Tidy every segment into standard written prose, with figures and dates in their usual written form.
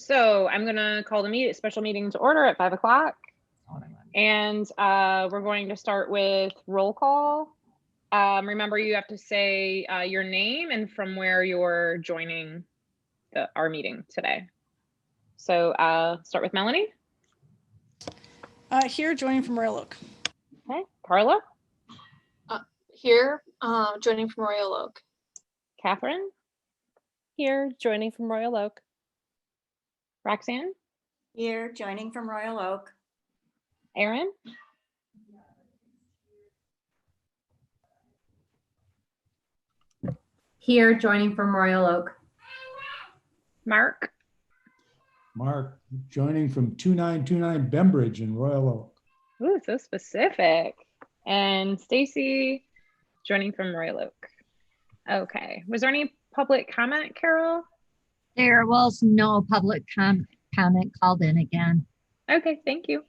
So I'm going to call the special meeting to order at 5 o'clock. And we're going to start with roll call. Remember, you have to say your name and from where you're joining our meeting today. So start with Melanie. Here, joining from WROK. Okay, Carla. Here, joining from Royal Oak. Catherine. Here, joining from Royal Oak. Roxanne. Here, joining from Royal Oak. Aaron. Here, joining from Royal Oak. Mark. Mark, joining from 2929 Bembridge in Royal Oak. Ooh, so specific. And Stacy, joining from Royal Oak. Okay. Was there any public comment, Carol? There was no public comment called in again. Okay, thank you.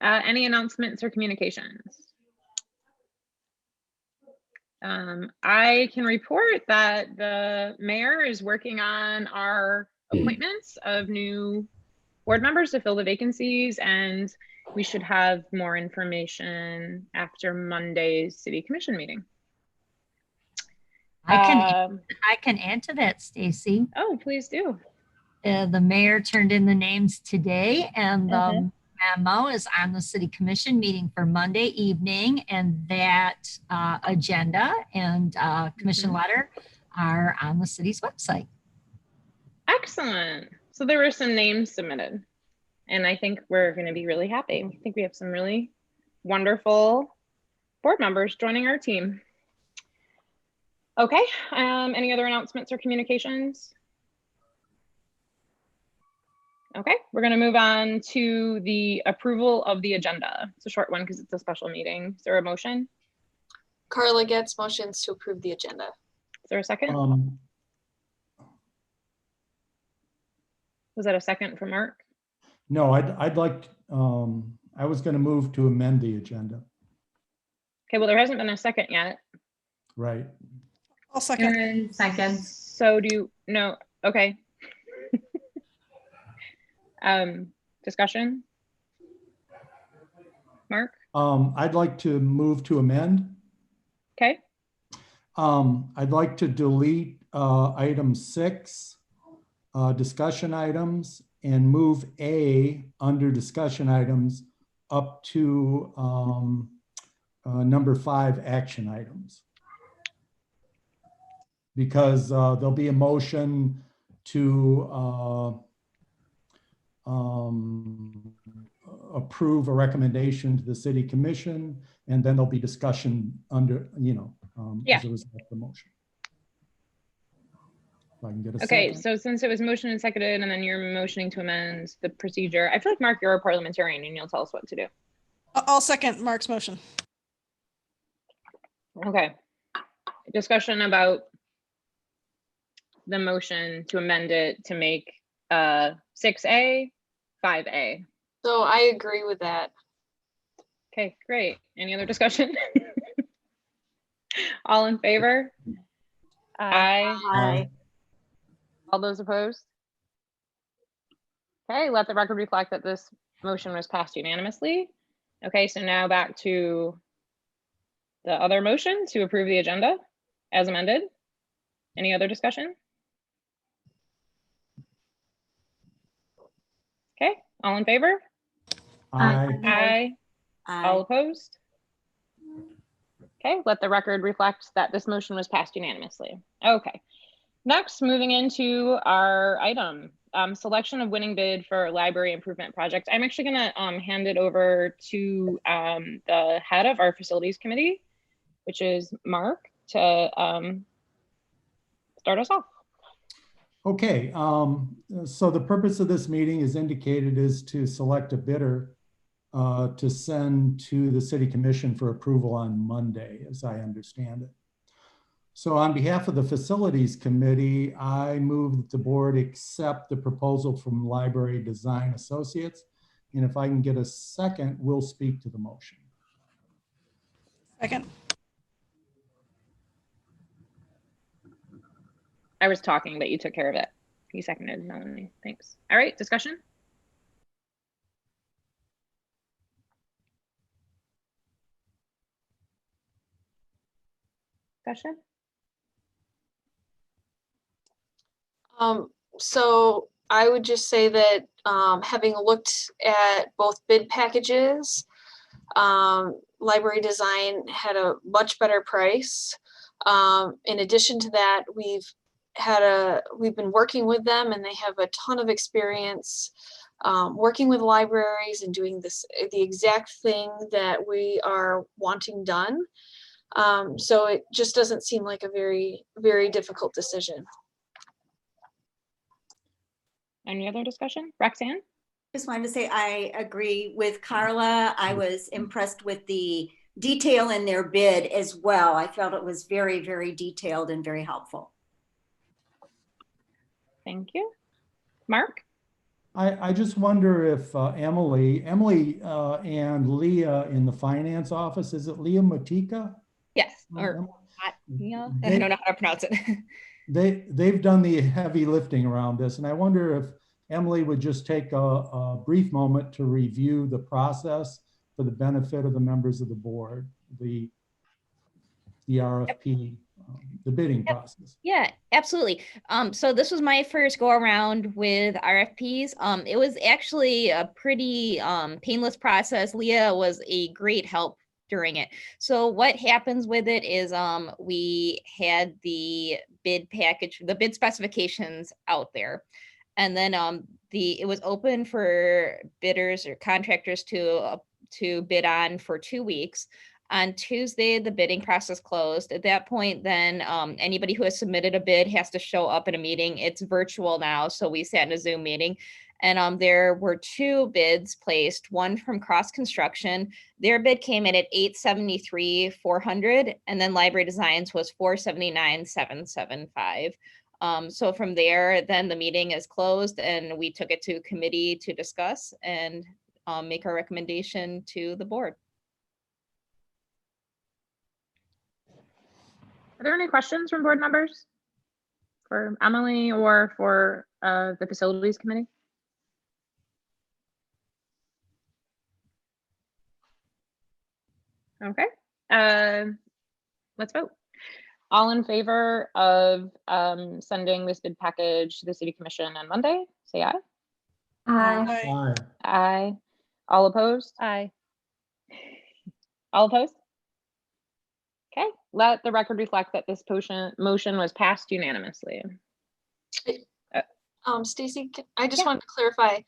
Any announcements or communications? I can report that the mayor is working on our appointments of new board members to fill the vacancies, and we should have more information after Monday's city commission meeting. I can add to that, Stacy. Oh, please do. The mayor turned in the names today, and the memo is on the city commission meeting for Monday evening, and that agenda and commission letter are on the city's website. Excellent. So there were some names submitted, and I think we're going to be really happy. I think we have some really wonderful board members joining our team. Okay, any other announcements or communications? Okay, we're going to move on to the approval of the agenda. It's a short one because it's a special meeting. Is there a motion? Carla gets motions to approve the agenda. Is there a second? Was that a second from Mark? No, I'd like, I was going to move to amend the agenda. Okay, well, there hasn't been a second yet. Right. I'll second. Aaron seconds. So no, okay. Discussion? Mark? I'd like to move to amend. Okay. I'd like to delete item 6, discussion items, and move A under discussion items up to number 5, action items. Because there'll be a motion to approve a recommendation to the city commission, and then there'll be discussion under, as a result of the motion. If I can get a Okay, second. so since it was motion and seconded, and then you're motioning to amend the procedure, I feel like, Mark, you're a parliamentarian and you'll tell us what to do. I'll second Mark's motion. Okay. Discussion about the motion to amend it to make 6A, 5A. So I agree with that. Okay, great. Any other discussion? All in favor? Aye. Aye. All those opposed? Okay, let the record reflect that this motion was passed unanimously. Okay, so now back to the other motion to approve the agenda as amended. Any other discussion? Okay, all in favor? Aye. Aye. All Aye. opposed? Okay, let the record reflect that this motion was passed unanimously. Okay, next, moving into our item, selection of winning bid for library improvement project. I'm actually gonna hand it over to the head of our facilities committee, which is Mark, to start us off. Okay, so the purpose of this meeting is indicated is to select a bidder to send to the city commission for approval on Monday, as I understand it. So on behalf of the facilities committee, I move that the board accept the proposal from Library Design Associates. And if I can get a second, we'll speak to the motion. Second. I was talking, but you took care of it. You seconded, Melanie. Thanks. All right, discussion? Discussion? So I would just say that having looked at both bid packages, library design had a much better price. In addition to that, we've been working with them, and they have a ton of experience working with libraries and doing the exact thing that we are wanting done. So it just doesn't seem like a very, very difficult decision. Any other discussion? Roxanne? Just wanted to say I agree with Carla. I was impressed with the detail in their bid as well. I felt it was very, very detailed and very helpful. Thank you. Mark? I just wonder if Emily and Leah in the finance office, is it Leah Matika? Yes, or yeah, I They- don't know how to pronounce it. They've done the heavy lifting around this, and I wonder if Emily would just take a brief moment to review the process for the benefit of the members of the board, the RFP, the bidding process. Yeah, absolutely. So this was my first go around with RFPs. It was actually a pretty painless process. Leah was a great help during it. So what happens with it is we had the bid package, the bid specifications out there. And then it was open for bidders or contractors to bid on for 2 weeks. On Tuesday, the bidding process closed. At that point, then anybody who has submitted a bid has to show up in a meeting. It's virtual now, so we sat in a Zoom meeting. And there were 2 bids placed, one from Cross Construction. Their bid came in at $873,400, and then Library Designs was $479,775. So from there, then the meeting is closed, and we took it to committee to discuss and make our recommendation to the board. Are there any questions from board members for Emily or for the facilities committee? Okay, let's vote. All in favor of sending this bid package to the city commission on Monday, say aye. Aye. Aye. Aye. All opposed? Aye. All opposed? Okay, let the record reflect that this motion was passed unanimously. Stacy, I just Yeah. wanted to clarify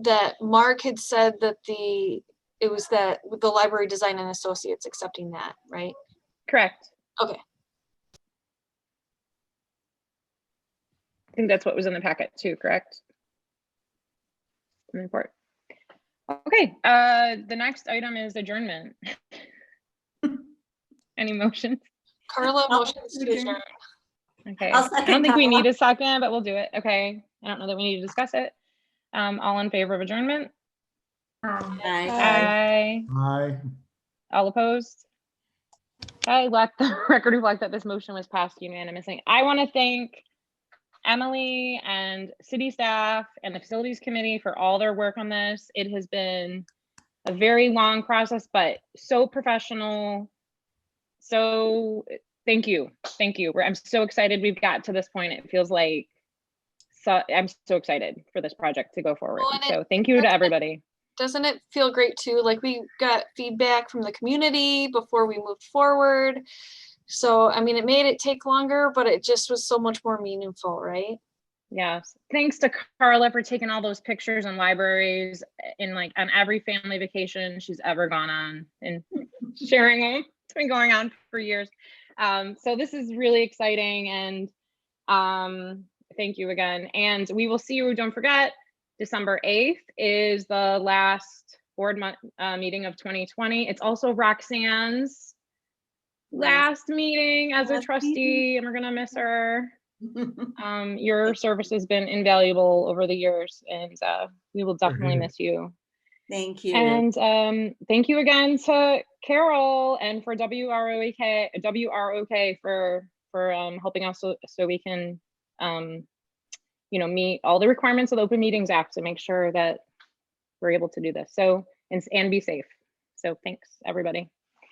that Mark had said that it was that with the Library Design and Associates accepting that, right? Correct. Okay. I think that's what was in the packet too, correct? In the report. Okay, the next item is adjournment. Any motions? Carla I'll motions to adjourn. adjourn. Okay, I'll I second don't think we Carla. need a second, but we'll do it. Okay, I don't know that we need to discuss it. All in favor of adjournment? Aye. Aye. Aye. Aye. All opposed? Okay, let the record reflect that this motion was passed unanimously. I want to thank Emily and city staff and the facilities committee for all their work on this. It has been a very long process, but so professional. So thank you. Thank you. I'm so excited we've got to this point. It feels like, I'm so excited for this project to go forward. Well, and So thank you to everybody. Doesn't it feel great too? Like we got feedback from the community before we moved forward. So, I mean, it made it take longer, but it just was so much more meaningful, right? Yes. Thanks to Carla for taking all those pictures in libraries in like on every family vacation she's ever gone on and sharing them. It's been going on for years. So this is really exciting, and thank you again. And we will see you, don't forget, December 8th is the last board meeting of 2020. It's also Roxanne's last meeting as a Last trustee, and we're gonna miss her. Your service has been invaluable over the years, and we will definitely miss you. Thank you. And thank you again to Carol and for WROK for helping us so we can you know, meet all the requirements of the Open Meetings Act to make sure that we're able to do this. So, and be safe. So thanks, everybody.